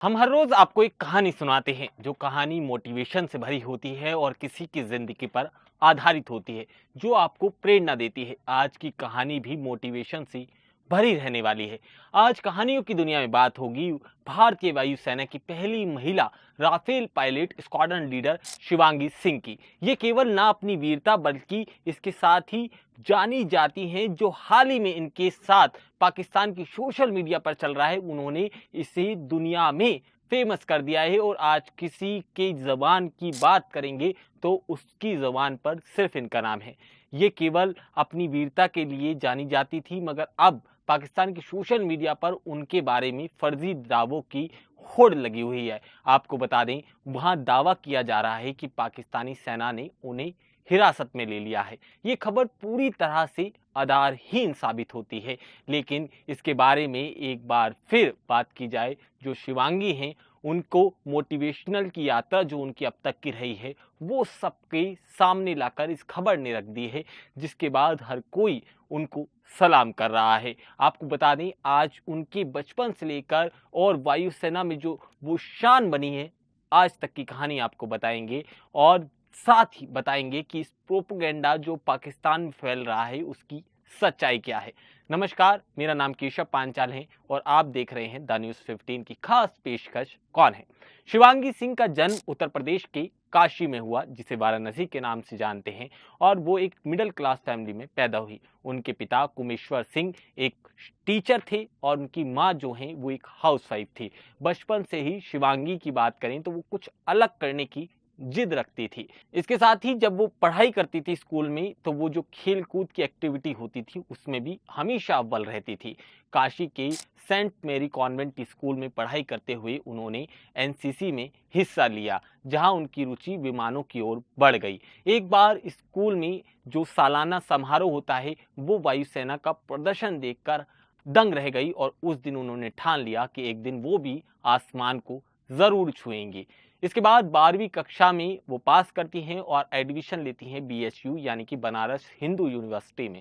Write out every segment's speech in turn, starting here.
हम हर रोज आपको एक कहानी सुनाते हैं जो कहानी मोटिवेशन से भरी होती है और किसी की जिंदगी पर आधारित होती है जो आपको प्रेरणा देती है। आज की कहानी भी मोटिवेशन से भरी रहने वाली है। आज कहानियों की दुनिया में बात होगी भारतीय वायुसेना की पहली महिला Rafale pilot squadron leader Shivangi Singh की। ये केवल ना अपनी वीरता बल्कि इसके साथ ही जानी जाती हैं जो हाल ही में इनके साथ पाकिस्तान की सोशल मीडिया पर चल रहा है। उन्होंने इसे दुनिया में फेमस कर दिया है और आज किसी के जबान की बात करेंगे तो उसकी जबान पर सिर्फ इनका नाम है। ये केवल अपनी वीरता के लिए जानी जाती थी, मगर अब पाकिस्तान की सोशल मीडिया पर उनके बारे में फर्जी दावों की होड़ लगी हुई है। आपको बता दें, वहां दावा किया जा रहा है कि पाकिस्तानी सेना ने उन्हें हिरासत में ले लिया है। ये खबर पूरी तरह से आधारहीन साबित होती है, लेकिन इसके बारे में एक बार फिर बात की जाए, जो शिवांगी हैं उनको मोटिवेशनल की यात्रा जो उनकी अब तक की रही है वो सबके सामने लाकर इस खबर ने रख दी है, जिसके बाद हर कोई उनको सलाम कर रहा है। आपको बता दें, आज उनके बचपन से लेकर और वायुसेना में जो वो शान बनी है, आज तक की कहानी आपको बताएंगे और साथ ही बताएंगे कि इस प्रोपेगेंडा जो पाकिस्तान में फैल रहा है उसकी सच्चाई क्या है। नमस्कार, मेरा नाम केशव पांचाल है और आप देख रहे हैं द न्यूज़ 15 की खास पेशकश कौन है। शिवांगी सिंह का जन्म उत्तर प्रदेश के काशी में हुआ, जिसे वाराणसी के नाम से जानते हैं, और वो एक मिडिल क्लास फैमिली में पैदा हुई। उनके पिता कुमेश्वर सिंह एक टीचर थे और उनकी माँ जो हैं वो एक हाउसवाइफ थी। बचपन से ही शिवांगी की बात करें तो वो कुछ अलग करने की जिद रखती थी। इसके साथ ही जब वो पढ़ाई करती थी स्कूल में, तो वो जो खेल कूद की एक्टिविटी होती थी उसमें भी हमेशा अव्वल रहती थी। काशी के सेंट मेरी कॉन्वेंट स्कूल में पढ़ाई करते हुए उन्होंने एनसीसी में हिस्सा लिया, जहां उनकी रुचि विमानों की ओर बढ़ गई। एक बार स्कूल में जो सालाना समारोह होता है वो वायुसेना का प्रदर्शन देखकर दंग रह गई और उस दिन उन्होंने ठान लिया कि एक दिन वो भी आसमान को जरूर छुएंगी। इसके बाद 12वीं कक्षा में वो पास करती हैं और एडमिशन लेती हैं बीएचयू यानी कि बनारस हिंदू यूनिवर्सिटी में।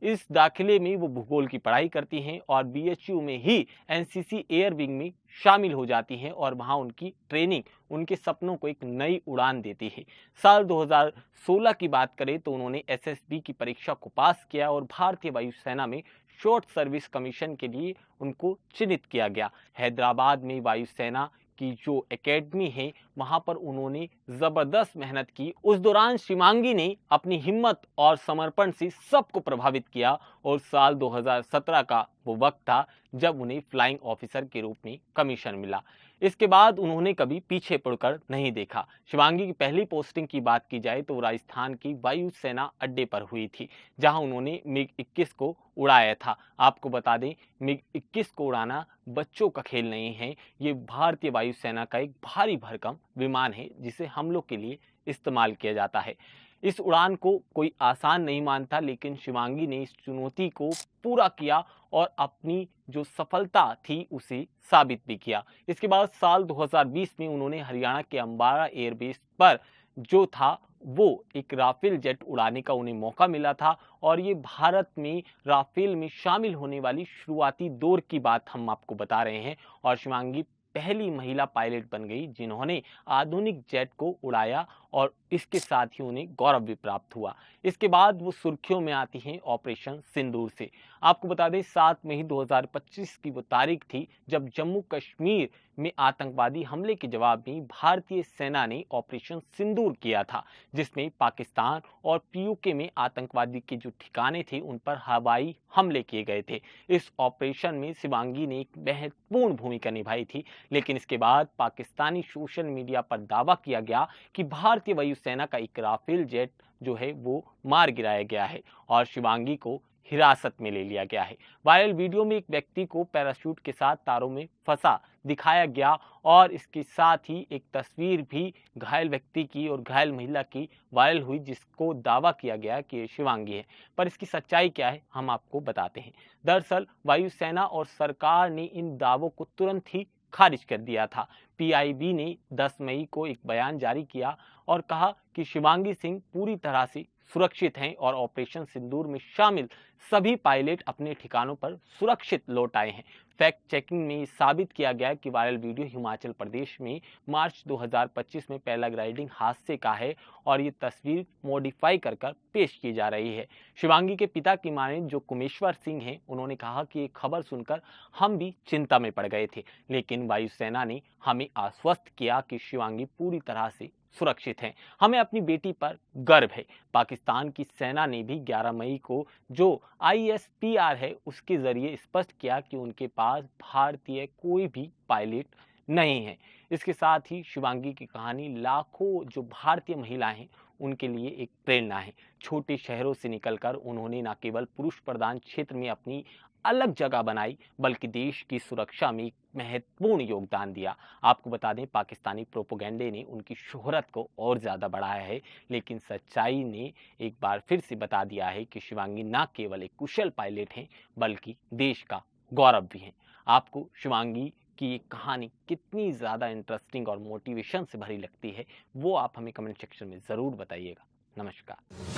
इस दाखिले में वो भूगोल की पढ़ाई करती हैं और बीएचयू में ही एनसीसी एयर विंग में शामिल हो जाती हैं और वहां उनकी ट्रेनिंग उनके सपनों को एक नई उड़ान देती है। साल 2016 की बात करें तो उन्होंने एसएसबी की परीक्षा को पास किया और भारतीय वायुसेना में शॉर्ट सर्विस कमीशन के लिए उनको चिन्हित किया गया। हैदराबाद में वायुसेना की जो एकेडमी है वहां पर उन्होंने जबरदस्त मेहनत की। उस दौरान शिवांगी ने अपनी हिम्मत और समर्पण से सबको प्रभावित किया और साल 2017 का वो वक्त था जब उन्हें फ्लाइंग ऑफिसर के रूप में कमीशन मिला। इसके बाद उन्होंने कभी पीछे मुड़कर नहीं देखा। शिवांगी की पहली पोस्टिंग की बात की जाए तो राजस्थान की वायुसेना अड्डे पर हुई थी, जहां उन्होंने मिग 21 को उड़ाया था। आपको बता दें, मिग 21 को उड़ाना बच्चों का खेल नहीं है। ये भारतीय वायुसेना का एक भारी भरकम विमान है जिसे हमलों के लिए इस्तेमाल किया जाता है। इस उड़ान को कोई आसान नहीं मानता, लेकिन शिवांगी ने इस चुनौती को पूरा किया और अपनी जो सफलता थी उसे साबित भी किया। इसके बाद साल 2020 में उन्होंने हरियाणा के अंबाला एयरबेस पर जो था वो एक राफेल जेट उड़ाने का उन्हें मौका मिला था और ये भारत में राफेल में शामिल होने वाली शुरुआती दौर की बात हम आपको बता रहे हैं। और शिवांगी पहली महिला पायलट बन गई जिन्होंने आधुनिक जेट को उड़ाया और इसके साथ ही उन्हें गौरव भी प्राप्त हुआ। इसके बाद वो सुर्खियों में आती हैं ऑपरेशन सिंदूर से। आपको बता दें, 7 मई 2025 की वो तारीख थी जब जम्मू कश्मीर में आतंकवादी हमले के जवाब में भारतीय सेना ने ऑपरेशन सिंदूर किया था, जिसमें पाकिस्तान और पीओके में आतंकवादी के जो ठिकाने थे उन पर हवाई हमले किए गए थे। इस ऑपरेशन में शिवांगी ने एक महत्वपूर्ण भूमिका निभाई थी, लेकिन इसके बाद पाकिस्तानी सोशल मीडिया पर दावा किया गया कि भारतीय वायुसेना का एक राफेल जेट जो है वो मार गिराया गया है और शिवांगी को हिरासत में ले लिया गया है। वायरल वीडियो में एक व्यक्ति को पैराशूट के साथ तारों में फंसा दिखाया गया और इसके साथ ही एक तस्वीर भी घायल व्यक्ति की और घायल महिला की वायरल हुई, जिसको दावा किया गया कि ये शिवांगी है। पर इसकी सच्चाई क्या है हम आपको बताते हैं। दरअसल वायुसेना और सरकार ने इन दावों को तुरंत ही खारिज कर दिया था। पीआईबी ने 10 मई को एक बयान जारी किया और कहा कि शिवांगी सिंह पूरी तरह से सुरक्षित हैं और ऑपरेशन सिंदूर में शामिल सभी पायलट अपने ठिकानों पर सुरक्षित लौट आए हैं। फैक्ट चेकिंग में साबित किया गया कि वायरल वीडियो हिमाचल प्रदेश में मार्च 2025 में पैराग्लाइडिंग हादसे का है और ये तस्वीर मॉडिफाई कर पेश की जा रही है। शिवांगी के पिता की माने जो कुमेश्वर सिंह हैं, उन्होंने कहा कि ये खबर सुनकर हम भी चिंता में पड़ गए थे, लेकिन वायुसेना ने हमें आश्वस्त किया कि शिवांगी पूरी तरह से सुरक्षित हैं। हमें अपनी बेटी पर गर्व है। पाकिस्तान की सेना ने भी 11 मई को जो ISPR है उसके जरिए स्पष्ट किया कि उनके पास भारतीय कोई भी पायलट नहीं है। इसके साथ ही शिवांगी की कहानी लाखों जो भारतीय महिलाएं हैं उनके लिए एक प्रेरणा है। छोटे शहरों से निकलकर उन्होंने न केवल पुरुष प्रधान क्षेत्र में अपनी अलग जगह बनाई, बल्कि देश की सुरक्षा में एक महत्वपूर्ण योगदान दिया। आपको बता दें, पाकिस्तानी प्रोपेगेंडे ने उनकी शोहरत को और ज़्यादा बढ़ाया है, लेकिन सच्चाई ने एक बार फिर से बता दिया है कि शिवांगी न केवल एक कुशल पायलट हैं, बल्कि देश का गौरव भी हैं। आपको शिवांगी की ये कहानी कितनी ज़्यादा इंटरेस्टिंग और मोटिवेशन से भरी लगती है, वो आप हमें कमेंट सेक्शन में ज़रूर बताइएगा। नमस्कार।